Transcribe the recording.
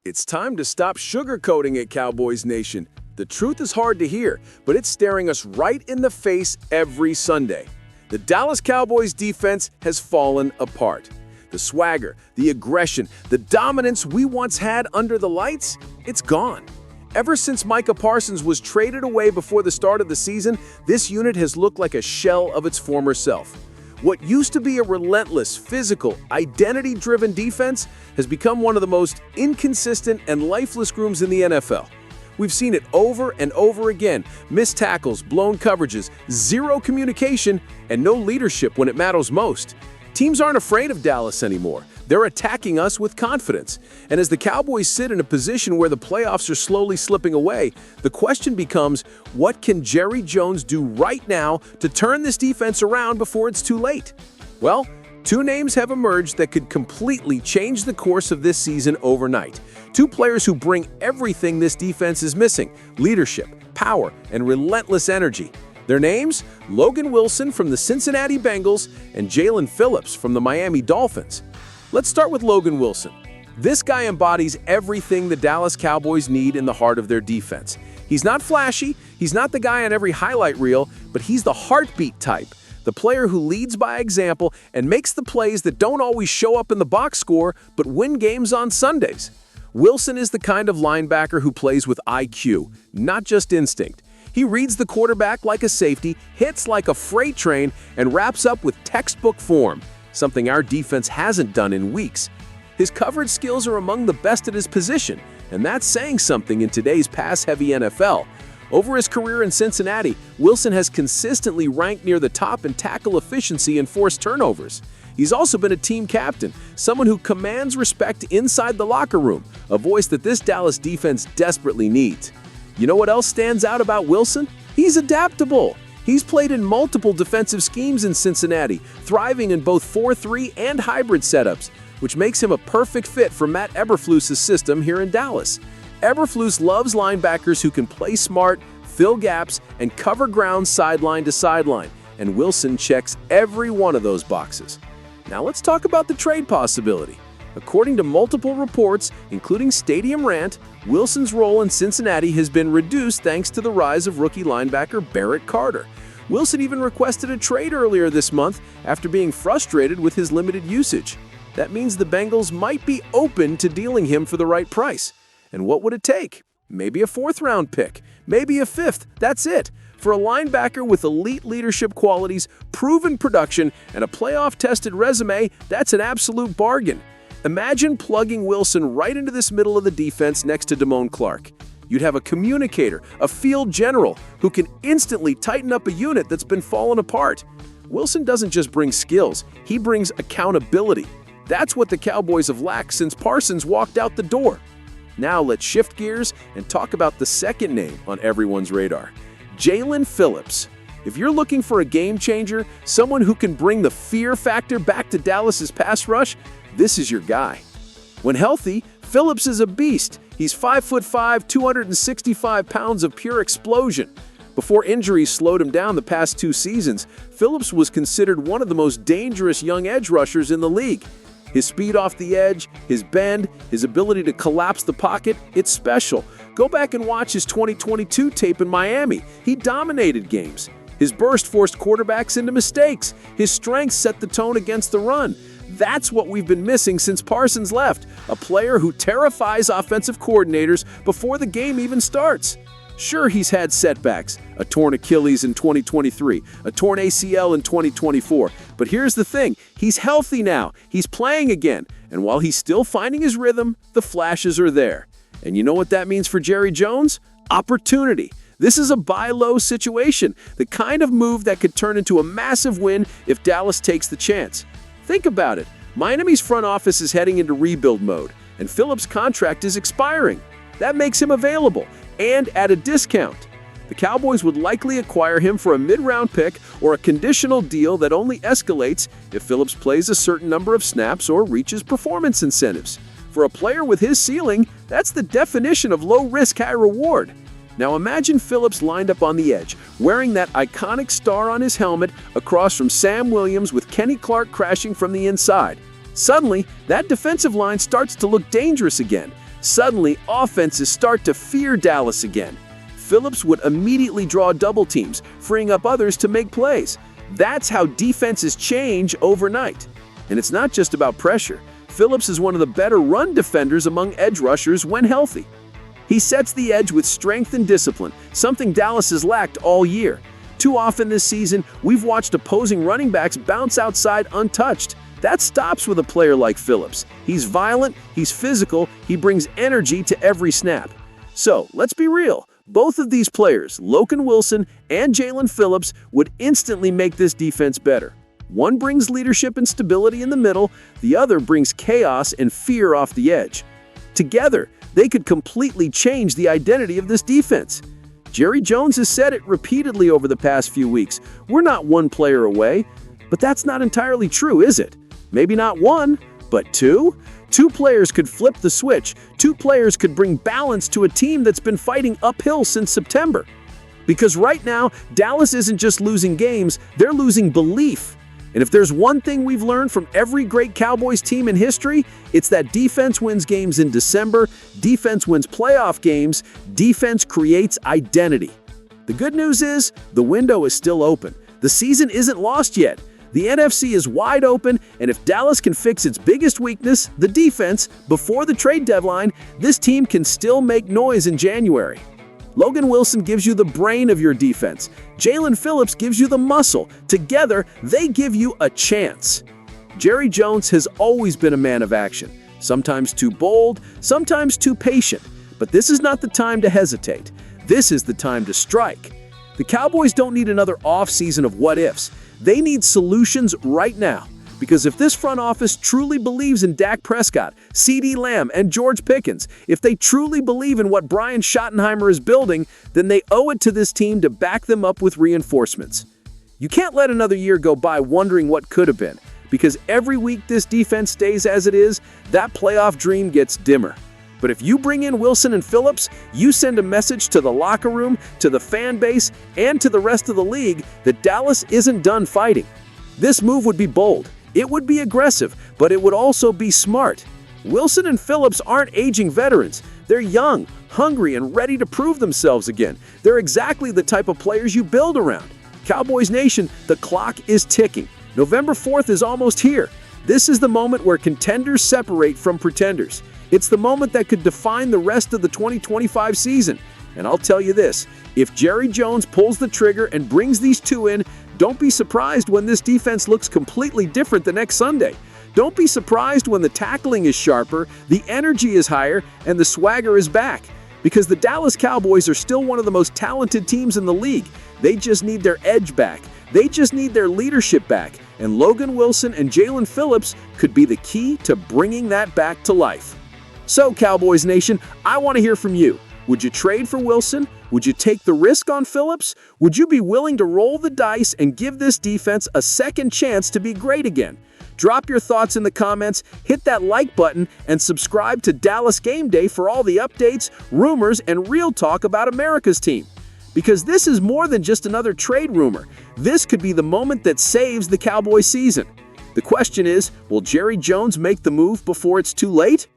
It's time to stop sugarcoating it, Cowboys Nation. The truth is hard to hear, but it's staring us right in the face every Sunday. The Dallas Cowboys defense has fallen apart. The swagger, the aggression, the dominance we once had under the lights, it's gone. Ever since Micah Parsons was traded away before the start of the season, this unit has looked like a shell of its former self. What used to be a relentless, physical, identity-driven defense has become one of the most inconsistent and lifeless grooms in the NFL. We've seen it over and over again: missed tackles, blown coverages, zero communication, and no leadership when it matters most. Teams aren't afraid of Dallas anymore. They're attacking us with confidence. And as the Cowboys sit in a position where the playoffs are slowly slipping away, the question becomes, what can Jerry Jones do right now to turn this defense around before it's too late? Well, two names have emerged that could completely change the course of this season overnight. Two players who bring everything this defense is missing: leadership, power, and relentless energy. Their names? Logan Wilson from the Cincinnati Bengals and Jaelan Phillips from the Miami Dolphins. Let's start with Logan Wilson. This guy embodies everything the Dallas Cowboys need in the heart of their defense. He's not flashy, he's not the guy on every highlight reel, but he's the heartbeat type, the player who leads by example and makes the plays that don't always show up in the box score but win games on Sundays. Wilson is the kind of linebacker who plays with IQ, not just instinct. He reads the quarterback like a safety, hits like a freight train, and wraps up with textbook form, something our defense hasn't done in weeks. His coverage skills are among the best at his position, and that's saying something in today's pass-heavy NFL. Over his career in Cincinnati, Wilson has consistently ranked near the top in tackle efficiency and forced turnovers. He's also been a team captain, someone who commands respect inside the locker room, a voice that this Dallas defense desperately needs. You know what else stands out about Wilson? He's adaptable. He's played in multiple defensive schemes in Cincinnati, thriving in both 4-3 and hybrid setups, which makes him a perfect fit for Matt Eberflus's system here in Dallas. Eberflus loves linebackers who can play smart, fill gaps, and cover ground sideline to sideline, and Wilson checks every one of those boxes. Now let's talk about the trade possibility. According to multiple reports, including Stadium Rant, Wilson's role in Cincinnati has been reduced thanks to the rise of rookie linebacker Barrett Carter. Wilson even requested a trade earlier this month after being frustrated with his limited usage. That means the Bengals might be open to dealing him for the right price. And what would it take? Maybe a fourth-round pick, maybe a fifth, that's it. For a linebacker with elite leadership qualities, proven production, and a playoff-tested resume, that's an absolute bargain. Imagine plugging Wilson right into this middle of the defense next to Damone Clark. You'd have a communicator, a field general, who can instantly tighten up a unit that's been falling apart. Wilson doesn't just bring skills, he brings accountability. That's what the Cowboys have lacked since Parsons walked out the door. Now let's shift gears and talk about the second name on everyone's radar: Jaelan Phillips. If you're looking for a game changer, someone who can bring the fear factor back to Dallas's pass rush, this is your guy. When healthy, Phillips is a beast. He's 5'5", 265 pounds of pure explosion. Before injuries slowed him down the past 2 seasons, Phillips was considered one of the most dangerous young edge rushers in the league. His speed off the edge, his bend, his ability to collapse the pocket, it's special. Go back and watch his 2022 tape in Miami. He dominated games. His burst forced quarterbacks into mistakes. His strength set the tone against the run. That's what we've been missing since Parsons left, a player who terrifies offensive coordinators before the game even starts. Sure, he's had setbacks, a torn Achilles in 2023, a torn ACL in 2024, but here's the thing, he's healthy now, he's playing again, and while he's still finding his rhythm, the flashes are there. And you know what that means for Jerry Jones? Opportunity. This is a buy low situation, the kind of move that could turn into a massive win if Dallas takes the chance. Think about it. Miami's front office is heading into rebuild mode, and Phillips' contract is expiring. That makes him available, and at a discount. The Cowboys would likely acquire him for a mid-round pick or a conditional deal that only escalates if Phillips plays a certain number of snaps or reaches performance incentives. For a player with his ceiling, that's the definition of low risk, high reward. Now imagine Phillips lined up on the edge, wearing that iconic star on his helmet across from Sam Williams with Kenny Clark crashing from the inside. Suddenly, that defensive line starts to look dangerous again. Suddenly, offenses start to fear Dallas again. Phillips would immediately draw double teams, freeing up others to make plays. That's how defenses change overnight. And it's not just about pressure. Phillips is one of the better run defenders among edge rushers when healthy. He sets the edge with strength and discipline, something Dallas has lacked all year. Too often this season, we've watched opposing running backs bounce outside untouched. That stops with a player like Phillips. He's violent, he's physical, he brings energy to every snap. So, let's be real. Both of these players, Logan Wilson and Jaelan Phillips, would instantly make this defense better. One brings leadership and stability in the middle, the other brings chaos and fear off the edge. Together, they could completely change the identity of this defense. Jerry Jones has said it repeatedly over the past few weeks. We're not one player away, but that's not entirely true, is it? Maybe not one, but two? Two players could flip the switch. Two players could bring balance to a team that's been fighting uphill since September. Because right now, Dallas isn't just losing games, they're losing belief. And if there's one thing we've learned from every great Cowboys team in history, it's that defense wins games in December, defense wins playoff games, defense creates identity. The good news is, the window is still open. The season isn't lost yet. The NFC is wide open, and if Dallas can fix its biggest weakness, the defense, before the trade deadline, this team can still make noise in January. Logan Wilson gives you the brain of your defense. Jaelan Phillips gives you the muscle. Together, they give you a chance. Jerry Jones has always been a man of action, sometimes too bold, sometimes too patient. But this is not the time to hesitate. This is the time to strike. The Cowboys don't need another offseason of what-ifs. They need solutions right now. Because if this front office truly believes in Dak Prescott, CeeDee Lamb, and George Pickens, if they truly believe in what Brian Schottenheimer is building, then they owe it to this team to back them up with reinforcements. You can't let another year go by wondering what could have been, because every week this defense stays as it is, that playoff dream gets dimmer. But if you bring in Wilson and Phillips, you send a message to the locker room, to the fan base, and to the rest of the league that Dallas isn't done fighting. This move would be bold. It would be aggressive, but it would also be smart. Wilson and Phillips aren't aging veterans. They're young, hungry, and ready to prove themselves again. They're exactly the type of players you build around. Cowboys Nation, the clock is ticking. November 4th is almost here. This is the moment where contenders separate from pretenders. It's the moment that could define the rest of the 2025 season. And I'll tell you this, if Jerry Jones pulls the trigger and brings these two in, don't be surprised when this defense looks completely different the next Sunday. Don't be surprised when the tackling is sharper, the energy is higher, and the swagger is back. Because the Dallas Cowboys are still one of the most talented teams in the league. They just need their edge back. They just need their leadership back. And Logan Wilson and Jaelan Phillips could be the key to bringing that back to life. So, Cowboys Nation, I want to hear from you. Would you trade for Wilson? Would you take the risk on Phillips? Would you be willing to roll the dice and give this defense a second chance to be great again? Drop your thoughts in the comments, hit that like button, and subscribe to Dallas Game Day for all the updates, rumors, and real talk about America's team. Because this is more than just another trade rumor. This could be the moment that saves the Cowboy season. The question is, will Jerry Jones make the move before it's too late?